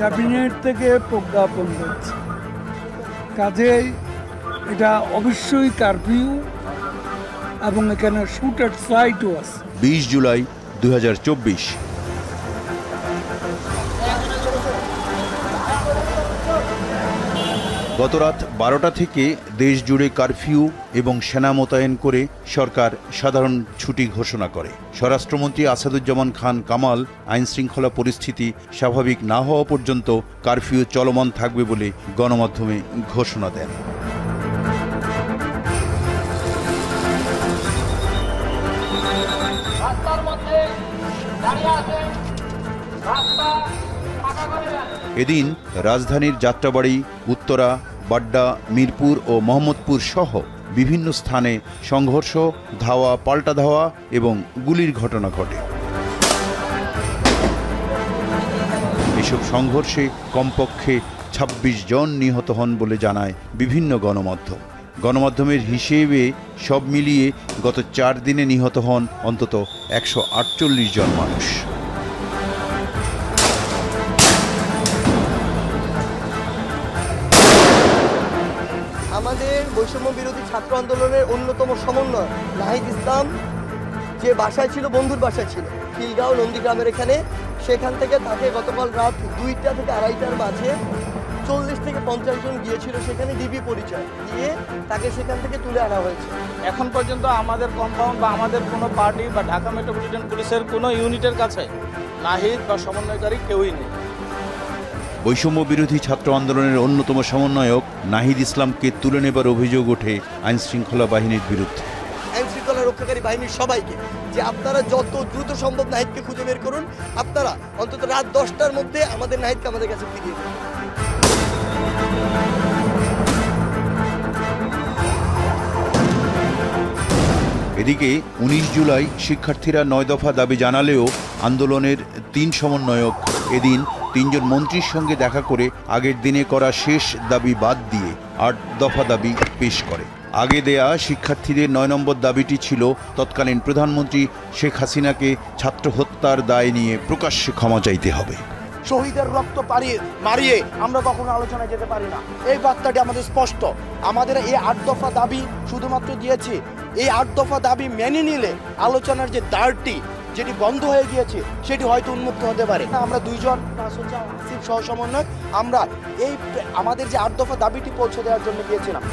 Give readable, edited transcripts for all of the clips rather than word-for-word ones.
Cabinet থেকে প্রজ্ঞাপন হচ্ছে, কাজেই এটা অবশ্যই কারফিউ এবং এখানে শুট এট সাইটও আছে। 20 জুলাই 2024। গত রাত 12টা থেকে দেশ জুড়ে কারফিউ এবং সেনা মোতায়েন করে সরকার সাধারণ ছুটি ঘোষণা করে। স্বরাষ্ট্রমন্ত্রী আসাদুজ্জামান খান কামাল আইনশৃঙ্খলা পরিস্থিতি স্বাভাবিক না হওয়া পর্যন্ত কারফিউ চলমান থাকবে বলে গণমাধ্যমে ঘোষণা দেন। এদিন রাজধানীর যাত্রাবাড়ি, উত্তরা, বাড্ডা, মিরপুর ও মোহাম্মদপুর সহ বিভিন্ন স্থানে সংঘর্ষ, ধাওয়া, পাল্টা ধাওয়া এবং গুলির ঘটনা ঘটে। এসব সংঘর্ষে কমপক্ষে 26 জন নিহত হন বলে জানায় বিভিন্ন গণমাধ্যম। গণমাধ্যমের হিসেবে সব মিলিয়ে গত 4 দিনে নিহত হন অন্তত 148 জন মানুষ। আমাদের বৈষম্য বিরোধী ছাত্র আন্দোলনের অন্যতম সমন্বয় নাহিদ ইসলাম যে বাসায় ছিল, বন্ধুর বাসায় ছিল খিলগাঁও নন্দীগ্রামের এখানে, সেখান থেকে তাকে গতকাল রাত 2টা থেকে 2:30টার মাঝে 40 থেকে 50 জন গিয়েছিল সেখানে ডিবি পরিচয় দিয়ে তাকে সেখান থেকে তুলে আনা হয়েছে। এখন পর্যন্ত আমাদের কম্পাউন্ড বা আমাদের কোনো পার্টি বা ঢাকা মেট্রোপলিটন পুলিশের কোনো ইউনিটের কাছে নাহিদ বা সমন্বয়কারী কেউই নেই। বৈষম্য বিরোধী ছাত্র আন্দোলনের অন্যতম সমন্বয়ক নাহিদ ইসলামকে তুলে নেবার অভিযোগ ওঠে আইনশৃঙ্খলা বাহিনীর বিরুদ্ধে। আইনশৃঙ্খলা রক্ষাকারী বাহিনীর সবাইকে যে আপনারা যত দ্রুত সম্ভব নাহিদকে খুঁজে বের করুন, আপনারা অন্তত রাত 10টার মধ্যে আমাদের নাহিদকে আমাদের কাছে ফিরিয়ে দিন। এদিকে 19 জুলাই শিক্ষার্থীরা 9 দফা দাবি জানালেও আন্দোলনের 3 সমন্বয়ক এদিন 3 জন মন্ত্রীর সঙ্গে দেখা করে আগের দিনে করা শেষ দাবি বাদ দিয়ে 8 দফা দাবি পেশ করে। আগে দেয়া শিক্ষার্থীদের 9 নম্বর দাবিটি ছিল তৎকালীন প্রধানমন্ত্রী শেখ হাসিনাকে ছাত্র হত্যার দায় নিয়ে প্রকাশ্যে ক্ষমা চাইতে হবে। শহীদের রক্ত মারিয়ে আমরা কখনো আলোচনায় যেতে পারি না, এই বার্তাটি আমাদের স্পষ্ট। আমাদের এই 8 দফা দাবি শুধুমাত্র দিয়েছি, এই 8 দফা দাবি মেনে নিলে আলোচনার যে দ্বারটি যেটি বন্ধ হয়ে গিয়েছে সেটি হয়তো উন্মুক্ত হতে পারে। আমরা 2 জন আসিফ সহ সমন্বয়ক আমরা এই আমাদের যে 8 দফা দাবিটি পৌঁছে দেওয়ার জন্য গিয়েছিলাম।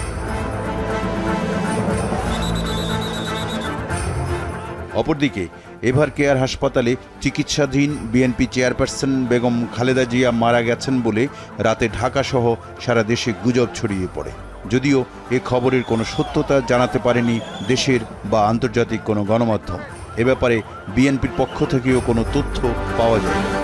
অপরদিকে এভার কেয়ার হাসপাতালে চিকিৎসাধীন বিএনপি চেয়ারপারসন বেগম খালেদা জিয়া মারা গেছেন বলে রাতে ঢাকাসহ সারা দেশে গুজব ছড়িয়ে পড়ে। যদিও এ খবরের কোনো সত্যতা জানাতে পারেনি দেশের বা আন্তর্জাতিক কোনো গণমাধ্যম। এ ব্যাপারে বিএনপির পক্ষ থেকেও কোনো তথ্য পাওয়া যায়নি।